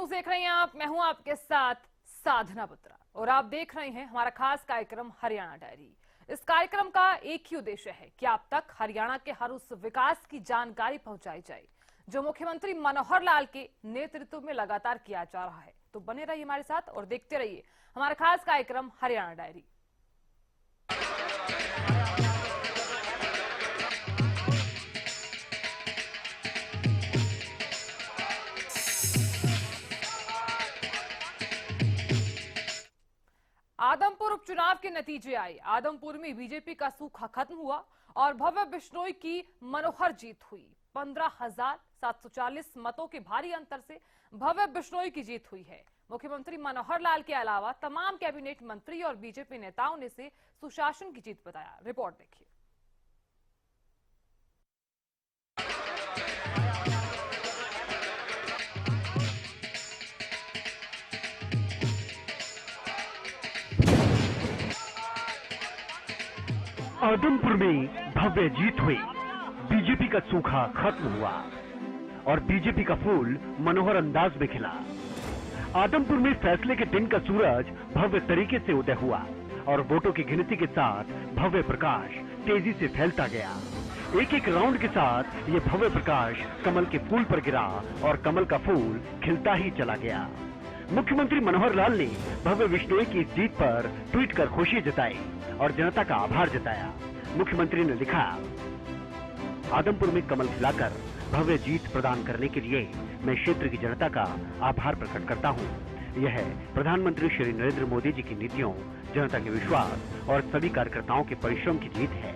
News देख रहे हैं आप। मैं हूं आपके साथ साधना बत्रा और आप देख रहे हैं हमारा खास कार्यक्रम हरियाणा डायरी। इस कार्यक्रम का एक ही उद्देश्य है कि आप तक हरियाणा के हर उस विकास की जानकारी पहुंचाई जाए जो मुख्यमंत्री मनोहर लाल के नेतृत्व में लगातार किया जा रहा है। तो बने रहिए हमारे साथ और देखते रहिए हमारा खास कार्यक्रम हरियाणा डायरी। आदमपुर उपचुनाव के नतीजे आए। आदमपुर में बीजेपी का सूखा खत्म हुआ और भव्य बिश्नोई की मनोहर जीत हुई। 15,740 मतों के भारी अंतर से भव्य बिश्नोई की जीत हुई है। मुख्यमंत्री मनोहर लाल के अलावा तमाम कैबिनेट मंत्री और बीजेपी नेताओं ने इसे सुशासन की जीत बताया। रिपोर्ट देखिए। आदमपुर में भव्य जीत हुई। बीजेपी का सूखा खत्म हुआ और बीजेपी का फूल मनोहर अंदाज में खिला। आदमपुर में फैसले के दिन का सूरज भव्य तरीके से उदय हुआ और वोटों की गिनती के साथ भव्य प्रकाश तेजी से फैलता गया। एक एक राउंड के साथ ये भव्य प्रकाश कमल के फूल पर गिरा और कमल का फूल खिलता ही चला गया। मुख्यमंत्री मनोहर लाल ने भव्य बिश्नोई की जीत पर ट्वीट कर खुशी जताई और जनता का आभार जताया। मुख्यमंत्री ने लिखा, आदमपुर में कमल खिलाकर भव्य जीत प्रदान करने के लिए मैं क्षेत्र की जनता का आभार प्रकट करता हूं। यह प्रधानमंत्री श्री नरेंद्र मोदी जी की नीतियों, जनता के विश्वास और सभी कार्यकर्ताओं के परिश्रम की जीत है।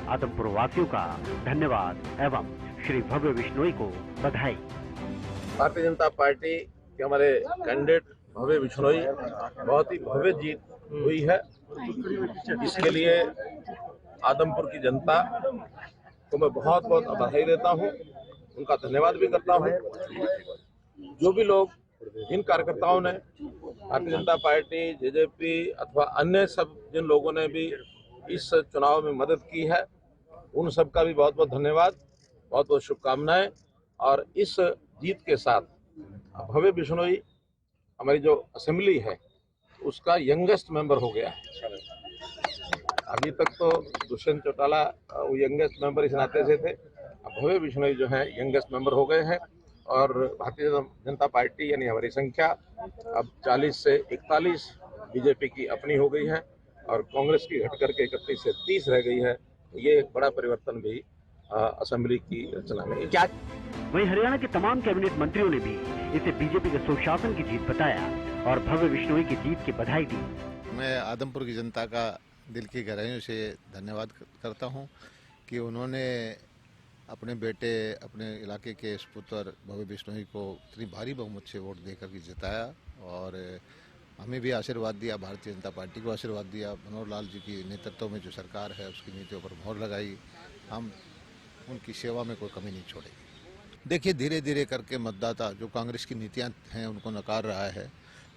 आदमपुर वासियों का धन्यवाद एवं श्री भव्य बिश्नोई को बधाई। भारतीय जनता पार्टी के हमारे कैंडिडेट भव्य बिश्नोई बहुत ही भव्य जीत हुई है। इसके लिए आदमपुर की जनता को मैं बहुत बहुत बधाई देता हूं, उनका धन्यवाद भी करता हूं। जो भी लोग, जिन कार्यकर्ताओं ने भारतीय जनता पार्टी, जेजेपी अथवा अन्य सब जिन लोगों ने भी इस चुनाव में मदद की है, उन सब का भी बहुत बहुत धन्यवाद, बहुत बहुत शुभकामनाएं। और इस जीत के साथ भव्य बिश्नोई हमारी जो असेंबली है उसका यंगेस्ट मेंबर हो गया है। अभी तक तो दुष्यंत चौटाला वो यंगेस्ट मेंबर इस नाते से थे, अब भव्य बिश्नोई जो है यंगेस्ट मेंबर हो गए हैं। और भारतीय जनता पार्टी यानी हमारी संख्या अब 40 से 41 बीजेपी की अपनी हो गई है और कांग्रेस की घट करके 31 से 30 रह गई है। ये एक बड़ा परिवर्तन भी असेंबली की रचना में क्या। वहीं हरियाणा के तमाम कैबिनेट मंत्रियों ने भी इसे बीजेपी के सुशासन की जीत बताया और भव्य बिश्नोई की जीत की बधाई दी। मैं आदमपुर की जनता का दिल की गहराइयों से धन्यवाद करता हूं कि उन्होंने अपने बेटे, अपने इलाके के सुपुत्र भव्य बिश्नोई को इतनी भारी बहुमत से वोट देकर के जिताया और हमें भी आशीर्वाद दिया, भारतीय जनता पार्टी को आशीर्वाद दिया। मनोहर लाल जी की नेतृत्व में जो सरकार है उसकी नीतियों पर मोहर लगाई। हम उनकी सेवा में कोई कमी नहीं छोड़ेंगे। देखिए, धीरे धीरे करके मतदाता जो कांग्रेस की नीतियां हैं उनको नकार रहा है।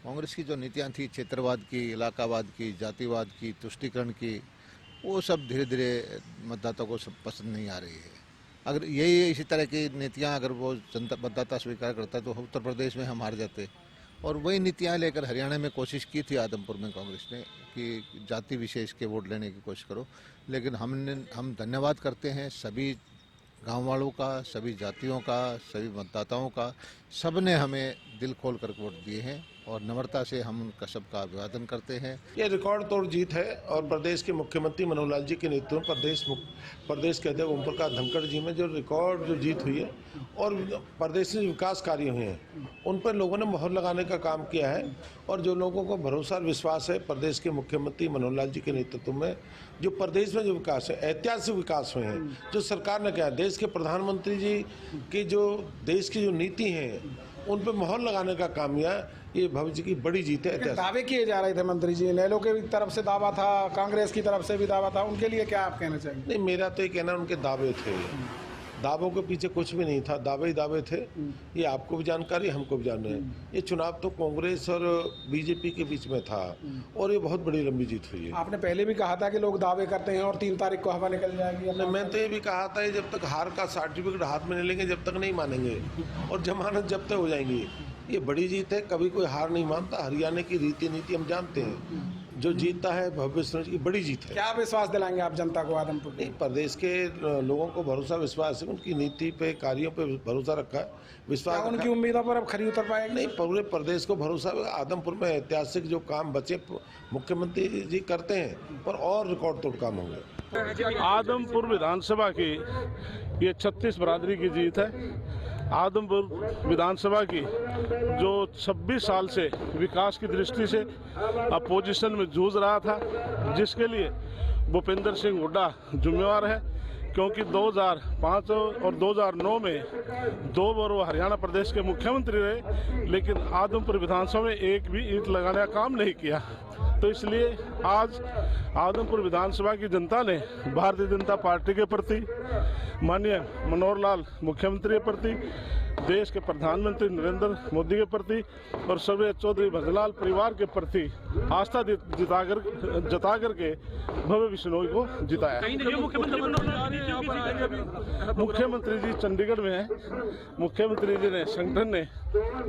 कांग्रेस की जो नीतियां थी क्षेत्रवाद की, इलाकावाद की, जातिवाद की, तुष्टीकरण की, वो सब धीरे धीरे मतदाता को सब पसंद नहीं आ रही है। अगर यही इसी तरह की नीतियां अगर वो जनता मतदाता स्वीकार करता तो उत्तर प्रदेश में हम हार जाते। और वही नीतियां लेकर हरियाणा में कोशिश की थी आदमपुर में कांग्रेस ने कि जाति विशेष के वोट लेने की कोशिश करो, लेकिन हम धन्यवाद करते हैं सभी गांव वालों का, सभी जातियों का, सभी मतदाताओं का। सब ने हमें दिल खोल कर वोट दिए हैं और नम्रता से हम उनका सबका अभिवादन करते हैं। ये रिकॉर्ड तोड़ जीत है और प्रदेश के मुख्यमंत्री मनोहर लाल जी के नेतृत्व में प्रदेश के अध्यक्ष ओम प्रकाश धनखड़ जी में जो रिकॉर्ड जो जीत हुई है और प्रदेश में विकास कार्य हुए हैं उन पर लोगों ने मोहर लगाने का काम किया है। और जो लोगों को भरोसा और विश्वास है प्रदेश के मुख्यमंत्री मनोहर लाल जी के नेतृत्व में, जो प्रदेश में जो विकास है, ऐतिहासिक विकास हुए हैं, जो सरकार ने किया, देश के प्रधानमंत्री जी की जो देश की जो नीति है उन पर मोहर लगाने का काम किया, ये भविष्य की बड़ी जीत है। दावे किए जा रहे थे मंत्री जी, नहलों के तरफ से दावा था, कांग्रेस की तरफ से भी दावा था, उनके लिए क्या आप कहना चाहेंगे? नहीं, मेरा तो ये कहना उनके दावे थे, दावों के पीछे कुछ भी नहीं था, दावे ही दावे थे। ये आपको भी जानकारी, हमको भी जानना है। ये चुनाव तो कांग्रेस और बीजेपी के बीच में था और ये बहुत बड़ी लंबी जीत हुई है। आपने पहले भी कहा था कि लोग दावे करते हैं और 3 तारीख को हवा निकल जाएगी। मैं तो ये भी कहा था जब तक हार का सर्टिफिकेट हाथ में नहीं लेंगे जब तक नहीं मानेंगे और जमानत जब्त हो जाएंगी। ये बड़ी जीत है, कभी कोई हार नहीं मानता। हरियाणा की रीति नीति हम जानते हैं, जो जीतता है भव्य विश्वनाथ की बड़ी जीत है। क्या विश्वास दिलाएंगे आप जनता को आदमपुर नहीं, प्रदेश के लोगों को भरोसा विश्वास है, उनकी नीति पे कार्यों पे भरोसा रखा है, विश्वास क्या रखा उनकी है। उम्मीदों पर अब खरी उतर पाएगी? नहीं, पूरे प्रदेश को भरोसा है। आदमपुर में ऐतिहासिक जो काम बचे मुख्यमंत्री जी करते हैं, पर और रिकॉर्ड तोड़ काम होंगे। आदमपुर विधानसभा की ये 36 बरादरी की जीत है। आदमपुर विधानसभा की जो 26 साल से विकास की दृष्टि से अपोजिशन में जूझ रहा था, जिसके लिए भूपेंद्र सिंह हुड्डा जिम्मेवार है, क्योंकि 2005 और 2009 में 2 बार वो हरियाणा प्रदेश के मुख्यमंत्री रहे, लेकिन आदमपुर विधानसभा में एक भी ईंट लगाने का काम नहीं किया। तो इसलिए आज आदमपुर विधानसभा की जनता ने भारतीय जनता पार्टी के प्रति, माननीय मनोहर लाल मुख्यमंत्री के प्रति, देश के प्रधानमंत्री नरेंद्र मोदी के प्रति और सभी चौधरी भजनलाल परिवार के प्रति आस्था जता करके भव्य बिश्नोई को जिताया। मुख्यमंत्री जी चंडीगढ़ में है। मुख्यमंत्री जी ने संगठन ने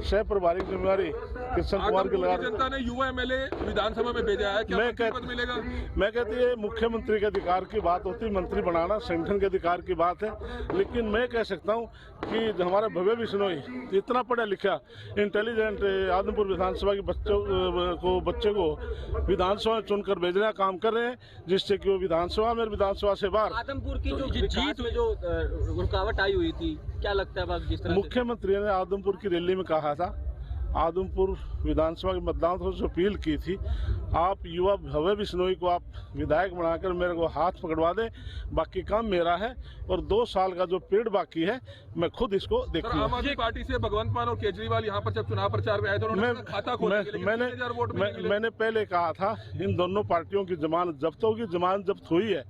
सह प्रभारी जिम्मेवारी किशन कुमार के लगा। जनता ने युवा एमएलए विधानसभा में भेजा है, क्या पद मिलेगा? मैं कहती है मुख्यमंत्री के अधिकार की बात होती, मंत्री बनाना संगठन के अधिकार की बात है, लेकिन मैं कह सकता हूं कि हमारा भव्य बिश्नोई इतना पढ़ा लिखा इंटेलिजेंट आदमपुर विधानसभा के बच्चे को विधानसभा में चुनकर भेजने का काम कर रहे हैं, जिससे कि वो विधानसभा से बाहर। आदमपुर की जो जीत में जो रुकावट आई हुई थी, क्या लगता है जिस तरह मुख्यमंत्री ने आदमपुर की रैली में कहा था, आदमपुर विधानसभा के मतदाताओं से अपील की थी, आप युवा भव्य बिश्नोई को आप विधायक बनाकर मेरे को हाथ पकड़वा दें, बाकी काम मेरा है और 2 साल का जो पीरियड बाकी है मैं खुद इसको देखूंगा। आम आदमी पार्टी से भगवंत मान और केजरीवाल यहाँ पर जब चुनाव प्रचार में आए थे, उन्होंने खाता खोला, मैंने पहले कहा था इन दोनों पार्टियों की जमानत जब्त होगी। जमानत जब्त हुई है।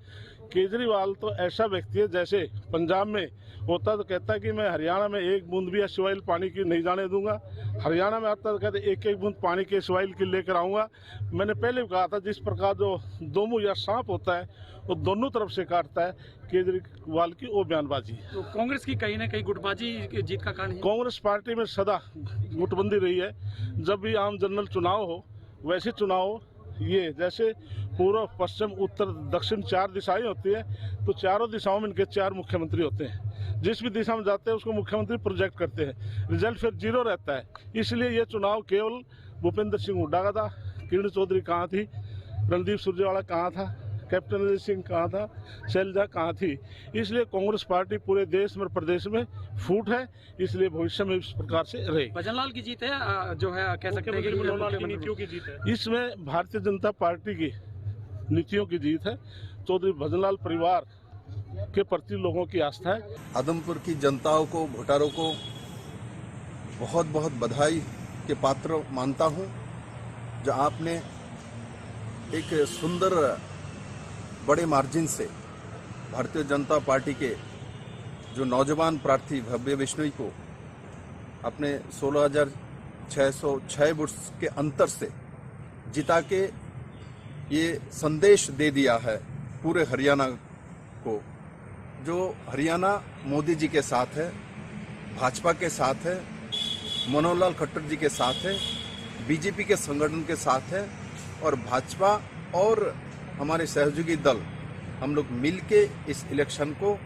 केजरीवाल तो ऐसा व्यक्ति है, जैसे पंजाब में होता तो कहता कि मैं हरियाणा में एक बूंद भी एसवाइल पानी की नहीं जाने दूंगा। हरियाणा में आता तो कहते एक बूंद पानी के एसवाइल की लेकर आऊंगा। मैंने पहले भी कहा था, जिस प्रकार जो दो मुंह या सांप होता है वो दोनों तरफ से काटता है, केजरीवाल की वो बयानबाजी। तो कांग्रेस की कहीं ना कहीं गुटबाजी जीत का कारण है। कांग्रेस पार्टी में सदा गुटबंदी रही है। जब भी आम जनरल चुनाव हो, वैसे चुनाव हो, ये जैसे पूर्व पश्चिम उत्तर दक्षिण 4 दिशाएं होती है, तो चारों दिशाओं में इनके 4 मुख्यमंत्री होते हैं। जिस भी दिशा में जाते हैं उसको मुख्यमंत्री प्रोजेक्ट करते हैं, रिजल्ट फिर 0 रहता है। इसलिए ये चुनाव केवल भूपेंद्र सिंह हुड्डा का था। किरण चौधरी कहाँ थी, रणदीप सुरजेवाला कहाँ था, कैप्टन अजय सिंह कहाँ था, शैलजा कहाँ थी। इसलिए कांग्रेस पार्टी पूरे देश में प्रदेश में फूट है, इसलिए भविष्य में इस प्रकार से रहे। भजनलाल की जीत है, जो है कह सकते हैं कि नीतियों की जीत है। इसमें भारतीय जनता पार्टी की नीतियों की जीत है। चौधरी भजनलाल परिवार के प्रति लोगों की आस्था है। आदमपुर की जनताओं को, वोटरों को बहुत बहुत बधाई के पात्र मानता हूं, जो आपने एक सुंदर बड़े मार्जिन से भारतीय जनता पार्टी के जो नौजवान प्रार्थी भव्य बिश्नोई को अपने 16,606 वोट्स के अंतर से जिता के ये संदेश दे दिया है पूरे हरियाणा को, जो हरियाणा मोदी जी के साथ है, भाजपा के साथ है, मनोहर लाल खट्टर जी के साथ है, बीजेपी के संगठन के साथ है, और भाजपा और हमारे सहयोगी दल हम लोग मिलके इस इलेक्शन को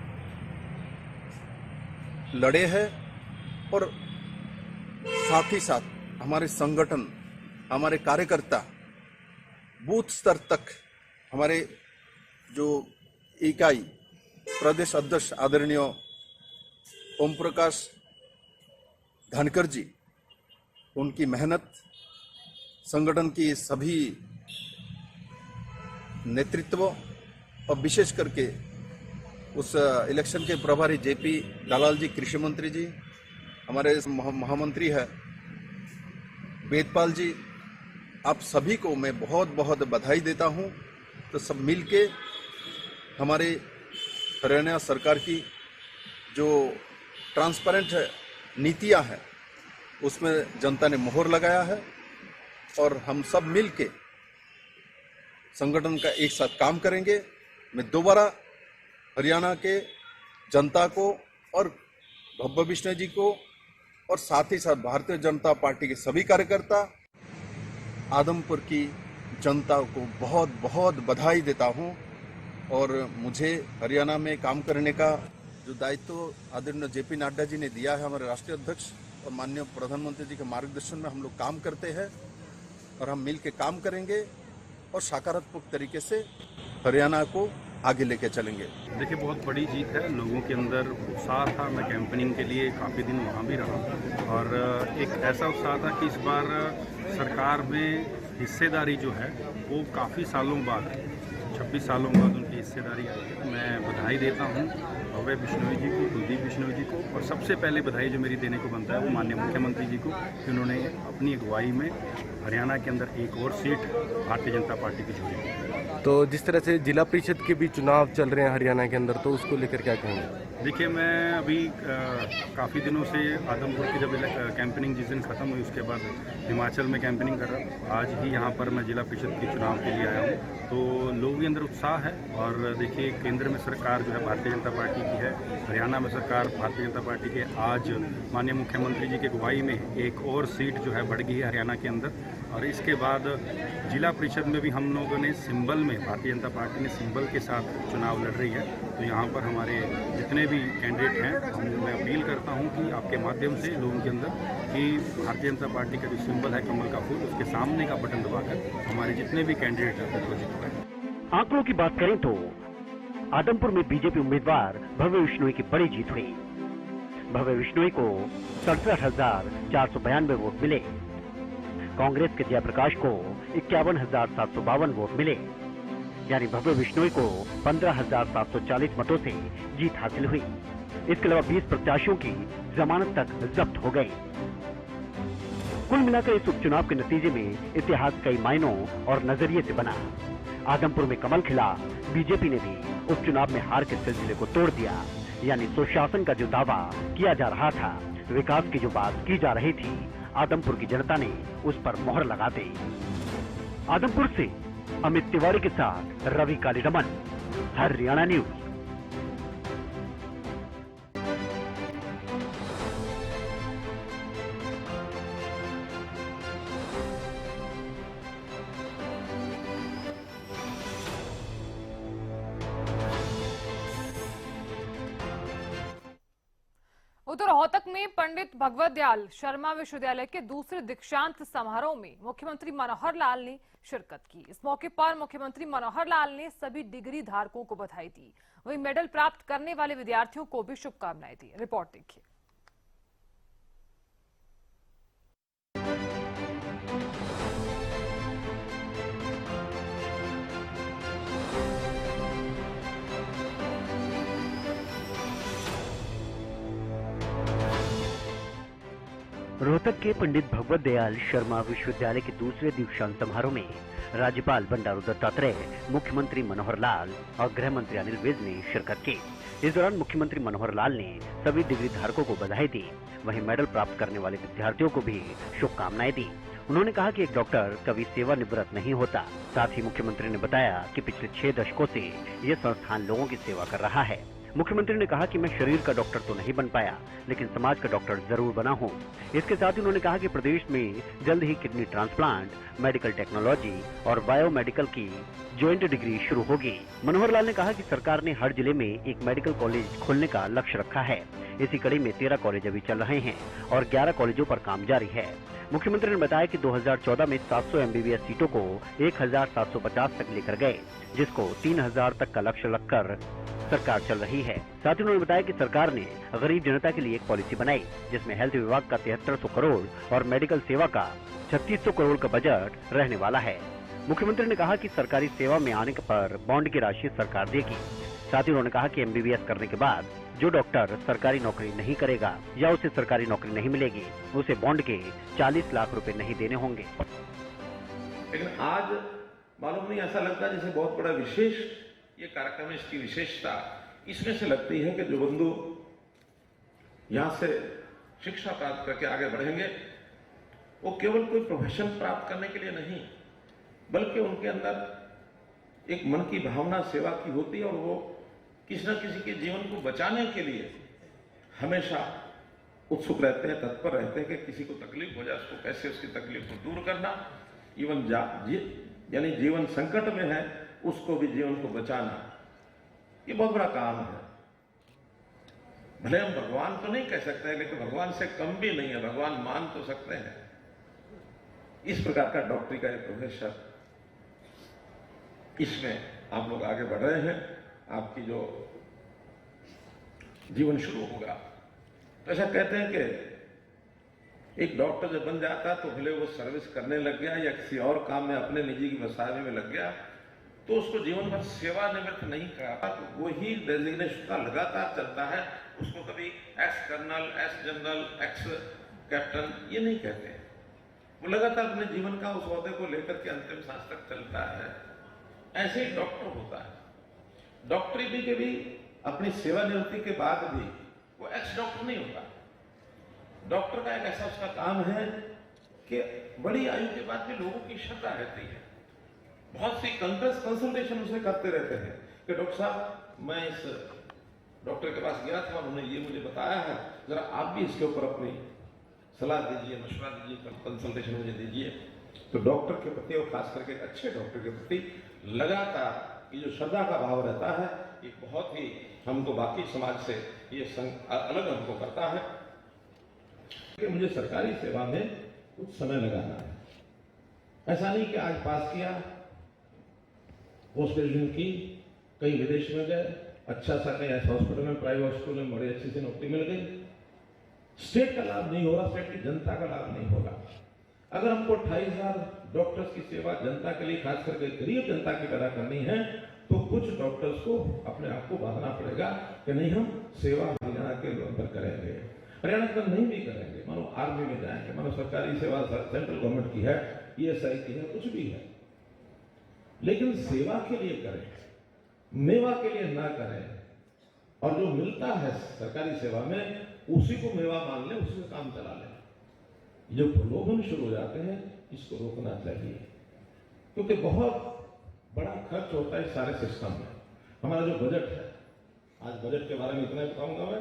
लड़े हैं। और साथ ही साथ हमारे संगठन, हमारे कार्यकर्ता बूथ स्तर तक, हमारे जो इकाई प्रदेश अध्यक्ष आदरणीय ओम प्रकाश धनखड़ जी, उनकी मेहनत, संगठन की सभी नेतृत्व और विशेष करके उस इलेक्शन के प्रभारी जेपी दलाल जी, कृषि मंत्री जी, हमारे महामंत्री है वेदपाल जी, आप सभी को मैं बहुत बहुत बधाई देता हूं। तो सब मिलके हमारे हरियाणा सरकार की जो ट्रांसपेरेंट नीतियां हैं उसमें जनता ने मोहर लगाया है, और हम सब मिलके संगठन का एक साथ काम करेंगे। मैं दोबारा हरियाणा के जनता को और भव्य बिश्नोई जी को और साथ ही साथ भारतीय जनता पार्टी के सभी कार्यकर्ता, आदमपुर की जनता को बहुत बहुत बधाई देता हूं। और मुझे हरियाणा में काम करने का जो दायित्व आदरणीय जेपी नड्डा जी ने दिया है, हमारे राष्ट्रीय अध्यक्ष और माननीय प्रधानमंत्री जी के मार्गदर्शन में हम लोग काम करते हैं और हम मिल के काम करेंगे और सकारात्मक तरीके से हरियाणा को आगे लेके चलेंगे। देखिए, बहुत बड़ी जीत है, लोगों के अंदर उत्साह था। मैं कैंपेनिंग के लिए काफ़ी दिन वहाँ भी रहा और एक ऐसा उत्साह था कि इस बार सरकार में हिस्सेदारी जो है वो काफ़ी सालों बाद, 26 सालों बाद उनकी हिस्सेदारी आई है। मैं बधाई देता हूँ भव्य बिश्नोई जी को, कुलदीप बिश्नोई जी को, और सबसे पहले बधाई जो मेरी देने को बनता है वो माननीय मुख्यमंत्री जी को, कि उन्होंने अपनी अगुवाई में हरियाणा के अंदर एक और सीट भारतीय जनता पार्टी की जोड़ी। तो जिस तरह से जिला परिषद के भी चुनाव चल रहे हैं हरियाणा के अंदर, तो उसको लेकर क्या कहेंगे? देखिए, मैं अभी काफ़ी दिनों से आदमपुर की जब कैंपेनिंग जिस दिन ख़त्म हुई उसके बाद हिमाचल में कैंपेनिंग कर रहा हूँ। आज ही यहाँ पर मैं जिला परिषद के चुनाव के लिए आया हूँ। तो लोगों के अंदर उत्साह है और देखिए, केंद्र में सरकार जो है भारतीय जनता पार्टी की है, हरियाणा में सरकार भारतीय जनता पार्टी के। आज माननीय मुख्यमंत्री जी की अगुवाई में एक और सीट जो है बढ़ गई है हरियाणा के अंदर। और इसके बाद जिला परिषद में भी हम लोगों ने सिंबल में, भारतीय जनता पार्टी ने सिंबल के साथ चुनाव लड़ रही है। तो यहाँ पर हमारे जितने भी कैंडिडेट हैं, मैं अपील करता हूँ कि आपके माध्यम से लोगों के अंदर कि भारतीय जनता पार्टी का जो सिंबल है कमल का फूल, उसके सामने का बटन दबाकर हमारे जितने भी कैंडिडेट हैं उनको जितवाएं। आंकड़ों की बात करें तो आदमपुर में बीजेपी उम्मीदवार भव्य बिश्नोई की बड़ी जीत हुई। भव्य बिश्नोई को 67,492 वोट मिले। कांग्रेस के जयप्रकाश को 51,752 वोट मिले, यानी भव्य बिश्नोई को 15,740 मतों से जीत हासिल हुई। इसके अलावा 20 प्रत्याशियों की जमानत तक जब्त हो गई। कुल मिलाकर इस उपचुनाव के नतीजे में इतिहास कई मायनों और नजरिए से बना। आदमपुर में कमल खिला, बीजेपी ने भी उपचुनाव में हार के सिलसिले को तोड़ दिया। यानी सुशासन का जो दावा किया जा रहा था, विकास की जो बात की जा रही थी, आदमपुर की जनता ने उस पर मोहर लगा दी। आदमपुर से अमित तिवारी के साथ रवि कालीरमन, हरियाणा न्यूज। उधर रोहतक में पंडित भगवत दयाल शर्मा विश्वविद्यालय के दूसरे दीक्षांत समारोह में मुख्यमंत्री मनोहर लाल ने शिरकत की। इस मौके पर मुख्यमंत्री मनोहर लाल ने सभी डिग्री धारकों को बधाई दी। वहीं मेडल प्राप्त करने वाले विद्यार्थियों को भी शुभकामनाएं दी। रिपोर्ट देखिए। रोहतक के पंडित भगवत दयाल शर्मा विश्वविद्यालय के दूसरे दीक्षांत समारोह में राज्यपाल बंडारू दत्तात्रेय, मुख्यमंत्री मनोहर लाल और गृह मंत्री अनिल विज ने शिरकत की। इस दौरान मुख्यमंत्री मनोहर लाल ने सभी डिग्री धारकों को बधाई दी। वहीं मेडल प्राप्त करने वाले विद्यार्थियों को भी शुभकामनाएं दी। उन्होंने कहा कि एक डॉक्टर कभी सेवानिवृत्त नहीं होता। साथ ही मुख्यमंत्री ने बताया कि पिछले 6 दशकों से ये संस्थान लोगों की सेवा कर रहा है। मुख्यमंत्री ने कहा कि मैं शरीर का डॉक्टर तो नहीं बन पाया, लेकिन समाज का डॉक्टर जरूर बना हूं। इसके साथ ही उन्होंने कहा कि प्रदेश में जल्द ही किडनी ट्रांसप्लांट, मेडिकल टेक्नोलॉजी और बायोमेडिकल की ज्वाइंट डिग्री शुरू होगी। मनोहर लाल ने कहा कि सरकार ने हर जिले में एक मेडिकल कॉलेज खोलने का लक्ष्य रखा है। इसी कड़ी में 13 कॉलेज अभी चल रहे हैं और 11 कॉलेजों पर काम जारी है। मुख्यमंत्री ने बताया कि 2014 में 700 MBBS सीटों को 1750 तक लेकर गए, जिसको 3000 तक का लक्ष्य रखकर सरकार चल रही है। साथ ही उन्होंने बताया कि सरकार ने गरीब जनता के लिए एक पॉलिसी बनाई, जिसमें हेल्थ विभाग का 7300 करोड़ और मेडिकल सेवा का 3600 करोड़ का बजट रहने वाला है। मुख्यमंत्री ने कहा कि सरकारी सेवा में आने पर बॉन्ड की राशि सरकार देगी। साथ ही उन्होंने कहा कि MBBS करने के बाद जो डॉक्टर सरकारी नौकरी नहीं करेगा या उसे सरकारी नौकरी नहीं मिलेगी, उसे बॉन्ड के 40 लाख रुपए नहीं देने होंगे। लेकिन आज मालूम नहीं, ऐसा लगता है जैसे बहुत बड़ा विशेष ये कार्यक्रम है। इसकी विशेषता इसमें से लगती है कि जो बंधु यहाँ से शिक्षा प्राप्त करके आगे बढ़ेंगे, वो केवल कोई प्रोफेशन प्राप्त करने के लिए नहीं, बल्कि उनके अंदर एक मन की भावना सेवा की होती है और वो किसी न किसी के जीवन को बचाने के लिए हमेशा उत्सुक रहते हैं, तत्पर रहते हैं कि किसी को तकलीफ हो जाए उसको कैसे उसकी तकलीफ को दूर करना, इवन यानी जीवन संकट में है उसको भी जीवन को बचाना, ये बहुत बड़ा काम है। भले हम भगवान तो नहीं कह सकते लेकिन भगवान से कम भी नहीं है, भगवान मान तो सकते हैं। इस प्रकार का डॉक्टरी का एक प्रोफेसर, इसमें आप लोग आगे बढ़ रहे हैं, आपकी जो जीवन शुरू होगा। तो ऐसा कहते हैं कि एक डॉक्टर जब बन जाता तो भले वो सर्विस करने लग गया या किसी और काम में अपने निजी की व्यवसाय में लग गया तो उसको जीवन भर सेवानिवृत्त नहीं करा, तो वही डेजिग्नेशन का लगातार चलता है। उसको कभी ex colonel, ex general, ex captain ये नहीं कहते, वो लगातार अपने जीवन का उस ओहदे को लेकर के अंतिम सांस तक चलता है। ऐसे ही डॉक्टर होता है। डॉक्टरी भी कभी अपनी सेवानिवृत्ति के बाद भी वो एक्स डॉक्टर नहीं होता। डॉक्टर का एक ऐसा उसका काम है कि बड़ी आयु के बाद भी लोगों की श्रद्धा रहती है। बहुत सी कंसल्टेशन उसे करते रहते हैं कि डॉक्टर साहब मैं इस डॉक्टर के पास गया था, उन्होंने ये मुझे बताया है, जरा आप भी इसके ऊपर अपनी सलाह दीजिए, मशवरा दीजिए, कंसल्टेशन मुझे दीजिए। तो डॉक्टर के प्रति और खास करके एक अच्छे डॉक्टर के प्रति लगातार ये जो श्रद्धा का भाव रहता है, ये बहुत ही हमको बाकी समाज से ये अलग हमको करता है कि मुझे सरकारी सेवा में कुछ समय लगाना है। ऐसा नहीं कि आज पास किया, पोस्ट ग्रेजुएशन की, कहीं विदेश में गए, अच्छा सा कहीं ऐसा हॉस्पिटल में, प्राइवेट हॉस्पिटल में बड़ी अच्छी सी नौकरी मिल गई, स्टेट का लाभ नहीं होगा, स्टेट की जनता का लाभ नहीं होगा। अगर हमको 28,000 डॉक्टर्स की सेवा जनता के लिए, खास करके गरीब जनता की तरह करनी है, तो कुछ डॉक्टर्स को अपने आप को बांधना पड़ेगा कि नहीं हम सेवा हरियाणा के अंदर करेंगे, हरियाणा के अंदर नहीं भी करेंगे, मानो आर्मी में जाएंगे, मानो सरकारी सेवा सेंट्रल गवर्नमेंट की है, ESI की है, कुछ भी है, लेकिन सेवा के लिए करें, मेवा के लिए ना करें। और जो मिलता है सरकारी सेवा में उसी को मेवा मान लें, उसी से काम चला लें। जो प्रलोभन शुरू हो जाते हैं इसको रोकना चाहिए, क्योंकि बहुत बड़ा खर्च होता है सारे सिस्टम में। हमारा जो बजट है, आज बजट के बारे में इतना बताऊंगा मैं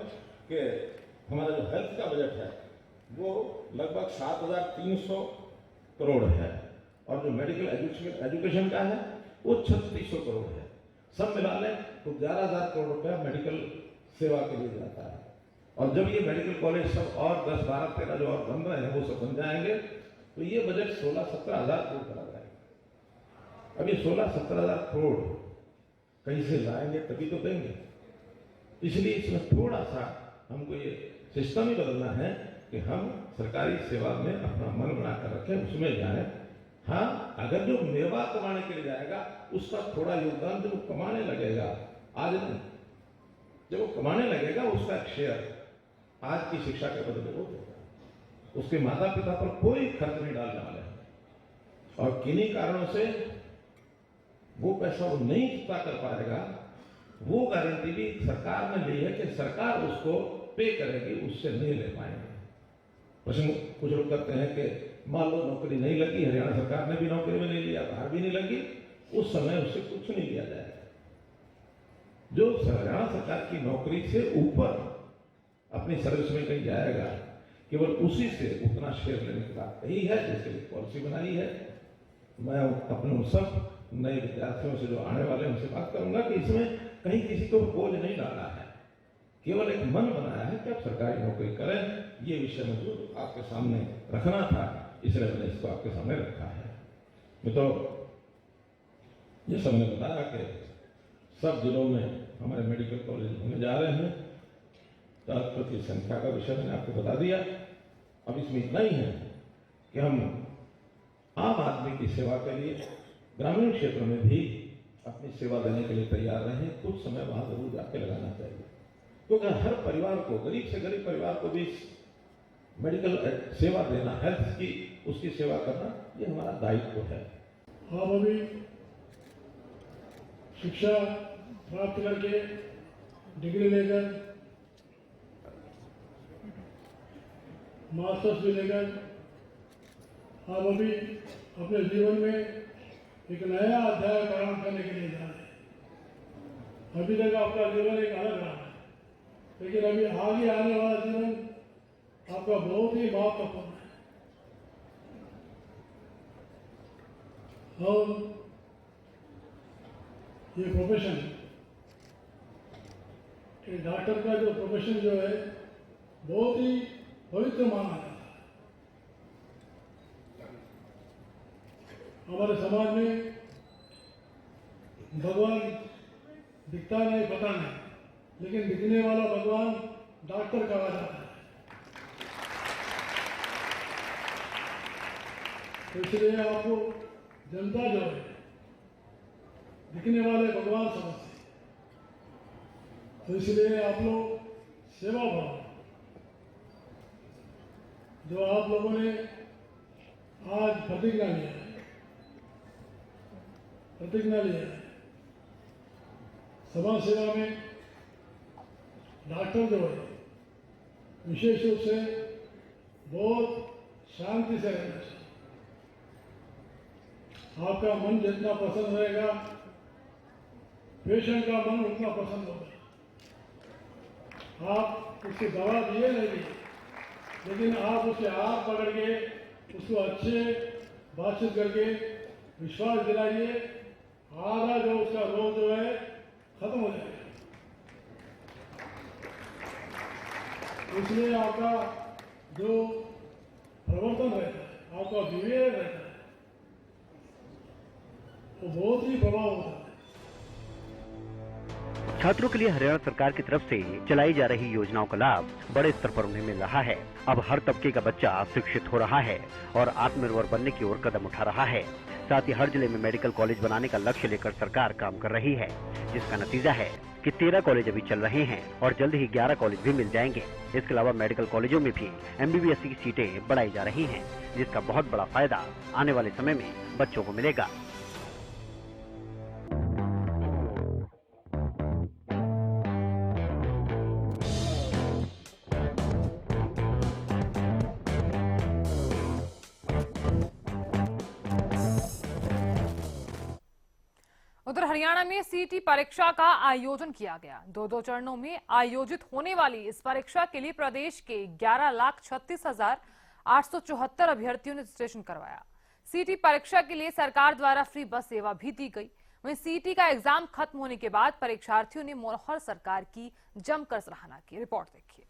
कि हमारा जो हेल्थ का बजट है वो लगभग 7,300 करोड़ है, और जो मेडिकल एजुकेशन का है वो 3,600 करोड़ है। सब मिला लें तो 11,000 करोड़ रुपया मेडिकल सेवा के लिए जाता है। और जब ये मेडिकल कॉलेज सब और 10, 12, 13 जो और बन रहे हैं वो सब बन जाएंगे तो ये बजट 16-17 करोड़ करा जाएगा। अब ये 16-17 करोड़ कहीं से लाएंगे तभी तो देंगे। इसलिए इसमें थोड़ा सा हमको ये सिस्टम ही बदलना है कि हम सरकारी सेवा में अपना मन बनाकर रखें, उसमें जाए। हाँ, अगर जो मेवा कमाने के लिए जाएगा उसका थोड़ा योगदान जब वो कमाने लगेगा, आज नहीं, जब वो कमाने लगेगा उसका शेयर आज की शिक्षा के बदले वो देगा। उसके माता पिता पर कोई खर्च नहीं डालने वाले हैं, और किन्हीं कारणों से वो पैसा वो नहीं चुका कर पाएगा, वो गारंटी भी सरकार ने ली है कि सरकार उसको पे करेगी, उससे नहीं ले पाएंगे। प्रश्न कुछ लोग करते हैं कि मान लो नौकरी नहीं लगी, हरियाणा सरकार ने भी नौकरी में नहीं लिया, बाहर भी नहीं लगी, उस समय उससे कुछ नहीं लिया जाएगा। जो हरियाणा सरकार की नौकरी से ऊपर अपनी सर्विस में कहीं जाएगा, केवल उसी से उतना शेयर लेने की बात कही है, जिसके लिए पॉलिसी बनाई है। मैं अपने सब नए विद्यार्थियों से जो आने वाले हैं उनसे बात करूंगा कि इसमें कहीं किसी को बोझ नहीं डाला है, केवल एक मन बनाया है कि आप सरकारी नौकरी करें। ये विषय मुझे आपके सामने रखना था, इसलिए मैंने इसको आपके सामने रखा है। मैं तो जैसा मैंने बताया कि सब जिलों में हमारे मेडिकल कॉलेज होने जा रहे हैं, डॉक्टर की संख्या का विषय मैंने आपको बता दिया। अब इसमें इतना ही है कि हम आम आदमी की सेवा के लिए ग्रामीण क्षेत्र में भी अपनी सेवा देने के लिए तैयार रहें। कुछ समय वहां जरूर जाके लगाना चाहिए, क्योंकि हर परिवार को, गरीब से गरीब परिवार को भी मेडिकल सेवा देना, हेल्थ की उसकी सेवा करना, ये हमारा दायित्व है। हम अभी शिक्षा प्राप्त करके डिग्री लेकर, मास्टर्स भी लेकर हम अभी अपने जीवन में एक नया अध्याय प्रारंभ करने के लिए जा रहे हैं। अभी तक आपका जीवन एक अलग रहा है, लेकिन अभी आगे आने वाला जीवन आपका बहुत ही महत्वपूर्ण है। और ये प्रोफेशन, ये डॉक्टर का जो प्रोफेशन जो है बहुत ही पवित्र माना जाता है। हमारे समाज में भगवान दिखता नहीं, पता नहीं, लेकिन दिखने वाला भगवान डॉक्टर कहा जाता है। तो इसलिए आपको जनता जो है दिखने वाले भगवान समझते हैं। तो इसलिए आप लोग सेवा भाव जो आप लोगों ने आज प्रतिज्ञा लिया है, समाज सेवा में डॉक्टर जो है विशेष रूप से बहुत शांति से रहना चाहिए। आपका मन जितना पसंद रहेगा, पेशेंट का मन उतना पसंद होगा। आप उसकी दवा दिए नहीं दिए, लेकिन आप उसके हाथ पकड़ के उसको अच्छे बातचीत करके विश्वास दिलाइए, आधा जो उसका रोग जो है खत्म हो जाएगा। इसलिए आपका जो प्रवर्तन रहता है, आपका बिहेवियर रहता है, वो बहुत ही प्रभाव होता है। छात्रों के लिए हरियाणा सरकार की तरफ से चलाई जा रही योजनाओं का लाभ बड़े स्तर पर उन्हें मिल रहा है। अब हर तबके का बच्चा शिक्षित हो रहा है और आत्मनिर्भर बनने की ओर कदम उठा रहा है। साथ ही हर जिले में मेडिकल कॉलेज बनाने का लक्ष्य लेकर सरकार काम कर रही है, जिसका नतीजा है कि 13 कॉलेज अभी चल रहे हैं और जल्द ही 11 कॉलेज भी मिल जाएंगे। इसके अलावा मेडिकल कॉलेजों में भी MBBS की सीटें बढ़ाई जा रही हैं, जिसका बहुत बड़ा फायदा आने वाले समय में बच्चों को मिलेगा। उधर हरियाणा में सीईटी परीक्षा का आयोजन किया गया। 2 चरणों में आयोजित होने वाली इस परीक्षा के लिए प्रदेश के 11,36,874 अभ्यर्थियों ने रजिस्ट्रेशन करवाया। सीईटी परीक्षा के लिए सरकार द्वारा फ्री बस सेवा भी दी गई। वहीं सीईटी का एग्जाम खत्म होने के बाद परीक्षार्थियों ने मनोहर सरकार की जमकर सराहना की। रिपोर्ट देखिए।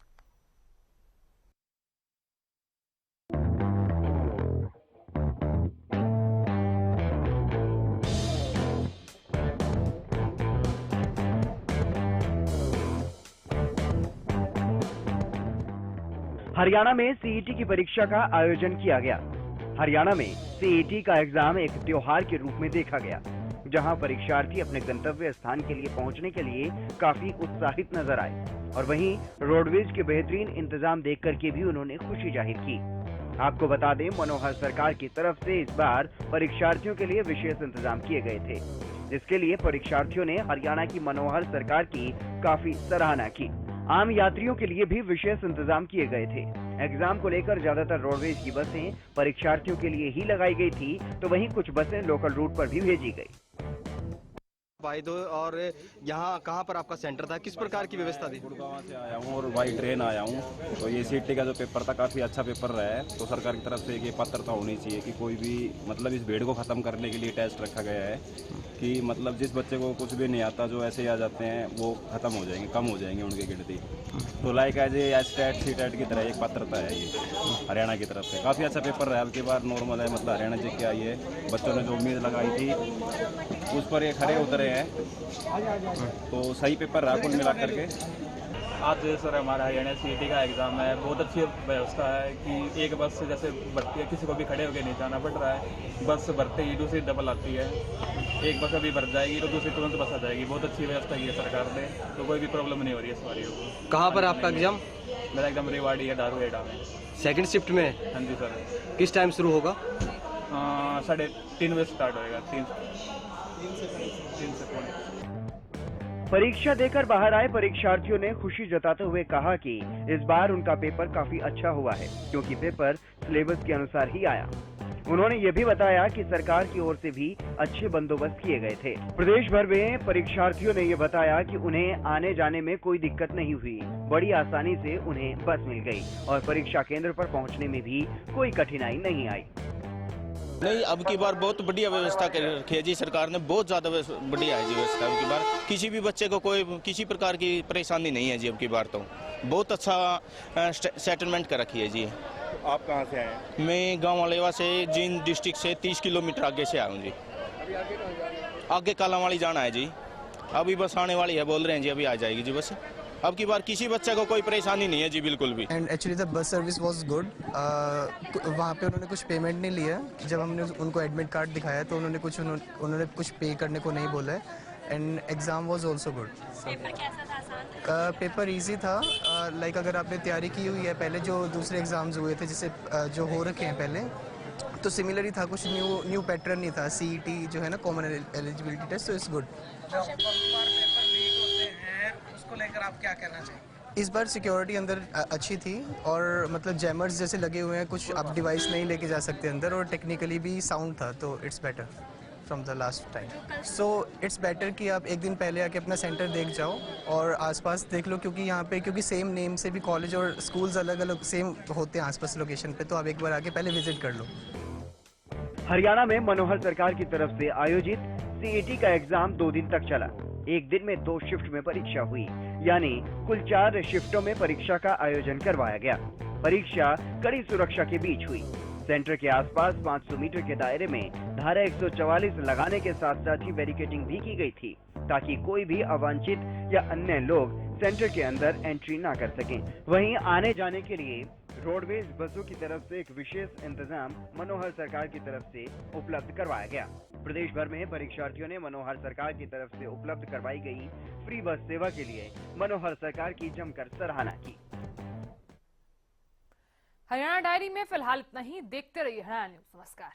हरियाणा में सीईटी की परीक्षा का आयोजन किया गया। हरियाणा में सीईटी का एग्जाम एक त्योहार के रूप में देखा गया, जहां परीक्षार्थी अपने गंतव्य स्थान के लिए पहुंचने के लिए काफी उत्साहित नजर आए और वहीं रोडवेज के बेहतरीन इंतजाम देख करके भी उन्होंने खुशी जाहिर की। आपको बता दें, मनोहर सरकार की तरफ से इस बार परीक्षार्थियों के लिए विशेष इंतजाम किए गए थे, जिसके लिए परीक्षार्थियों ने हरियाणा की मनोहर सरकार की काफी सराहना की। आम यात्रियों के लिए भी विशेष इंतजाम किए गए थे। एग्जाम को लेकर ज्यादातर रोडवेज की बसें परीक्षार्थियों के लिए ही लगाई गई थी, तो वहीं कुछ बसें लोकल रूट पर भी भेजी गई। भाई दो, और यहाँ कहाँ पर आपका सेंटर था, किस प्रकार की व्यवस्था थी? गुड़गांव से आया हूँ और बाई ट्रेन आया हूँ। तो ये सीईटी का जो पेपर था काफ़ी अच्छा पेपर रहा है। तो सरकार की तरफ से ये पात्रता होनी चाहिए कि कोई भी मतलब इस भीड़ को ख़त्म करने के लिए टेस्ट रखा गया है कि मतलब जिस बच्चे को कुछ भी नहीं आता, जो ऐसे ही आ जाते हैं, वो ख़त्म हो जाएंगे, कम हो जाएंगे उनकी गिनती। तो like as a state CTET की तरह एक पात्रता है ये हरियाणा की तरफ से। काफ़ी अच्छा पेपर रहा है। अब की बार नॉर्मल है, मतलब हरियाणा जी क्या ये बच्चों ने जो उम्मीद लगाई थी उस पर ये खरे उतरे हैं। तो सही पेपर रहा कुल मिला करके। आज सर हमारा हरियाणा सीईटी का एग्ज़ाम है। बहुत अच्छी व्यवस्था है कि एक बस से जैसे भरती है, किसी को भी खड़े होकर नहीं जाना पड़ रहा है। बस भरते ही दूसरी डबल आती है, एक बस अभी भर जाएगी तो दूसरी तुरंत बस आ जाएगी। बहुत अच्छी व्यवस्था की है सरकार ने, तो कोई भी प्रॉब्लम नहीं हो रही है सवारियों को। कहाँ पर आपका एग्जाम? मेरा एकदम रेवाड़ी है, दारूहेड़ा में। सेकंड शिफ्ट में? हाँ जी सर। किस टाइम शुरू होगा? 3:30 बजे स्टार्ट होएगा। 3 से 5। परीक्षा देकर बाहर आए परीक्षार्थियों ने खुशी जताते हुए कहा कि इस बार उनका पेपर काफी अच्छा हुआ है, क्योंकि पेपर सिलेबस के अनुसार ही आया। उन्होंने ये भी बताया कि सरकार की ओर से भी अच्छे बंदोबस्त किए गए थे। प्रदेश भर में परीक्षार्थियों ने ये बताया कि उन्हें आने जाने में कोई दिक्कत नहीं हुई, बड़ी आसानी से उन्हें बस मिल गई और परीक्षा केंद्र पर पहुंचने में भी कोई कठिनाई नहीं आई। नहीं, अब की बार बहुत बढ़िया व्यवस्था कर रखी है जी सरकार ने, बहुत ज्यादा बढ़िया है जी व्यवस्था। अब की बार किसी भी बच्चे को कोई किसी प्रकार की परेशानी नहीं है जी। अब की बार तो बहुत अच्छा सेटलमेंट कर रखी है जी। तो आप कहाँ से आए? मैं गांव वालेवा से, जींद डिस्ट्रिक्ट से 30 किलोमीटर आगे से आया हूँ जी। आगे कालावाड़ी जाना है जी। अभी बस आने वाली है, बोल रहे हैं जी, अभी आ जाएगी जी बस। अब की बार किसी बच्चे को कोई परेशानी नहीं है जी, बिल्कुल भी। And actually the bus service was good. वहाँ पे उन्होंने कुछ पेमेंट नहीं लिया। जब हमने उनको एडमिट कार्ड दिखाया तो उन्होंने कुछ पे करने को नहीं बोला है। And exam was also good. Paper कैसा था? आसान? पेपर इजी था। लाइक अगर आपने तैयारी की हुई है पहले, जो दूसरे एग्ज़ाम्स हुए थे जैसे जो हो रखे हैं पहले, तो सिमिलर ही था, कुछ न्यू पैटर्न नहीं था। CET जो है ना, कॉमन एलिजिबिलिटी टेस्ट, तो इट्स गुड। उसको लेकर आप क्या कहना चाहिए? इस बार सिक्योरिटी अंदर अच्छी थी और मतलब जैमर्स जैसे लगे हुए हैं, कुछ आप डिवाइस नहीं लेके जा सकते अंदर, और टेक्निकली भी साउंड था, तो it's better from the last time. So it's better कि आप एक दिन पहले आके अपना सेंटर देख जाओ और आसपास देख लो, क्योंकि यहाँ पे क्योंकि सेम नेम से भी कॉलेज और स्कूल्स अलग अलग सेम होते हैं आसपास लोकेशन पे, तो आप एक बार आके पहले विजिट कर लो। हरियाणा में मनोहर सरकार की तरफ से आयोजित CET का एग्जाम 2 दिन तक चला। एक दिन में 2 शिफ्ट में परीक्षा हुई, यानी कुल 4 शिफ्टों में परीक्षा का आयोजन करवाया गया। परीक्षा कड़ी सुरक्षा के बीच हुई। सेंटर के आसपास 500 मीटर के दायरे में धारा 144 लगाने के साथ साथ ही बैरिकेडिंग भी की गई थी, ताकि कोई भी अवांछित या अन्य लोग सेंटर के अंदर एंट्री ना कर सकें। वहीं आने जाने के लिए रोडवेज बसों की तरफ से एक विशेष इंतजाम मनोहर सरकार की तरफ से उपलब्ध करवाया गया। प्रदेश भर में परीक्षार्थियों ने मनोहर सरकार की तरफ से उपलब्ध करवाई गई फ्री बस सेवा के लिए मनोहर सरकार की जमकर सराहना की। हरियाणा डायरी में फिलहाल इतना ही। देखते रहिए हरियाणा न्यूज़। नमस्कार।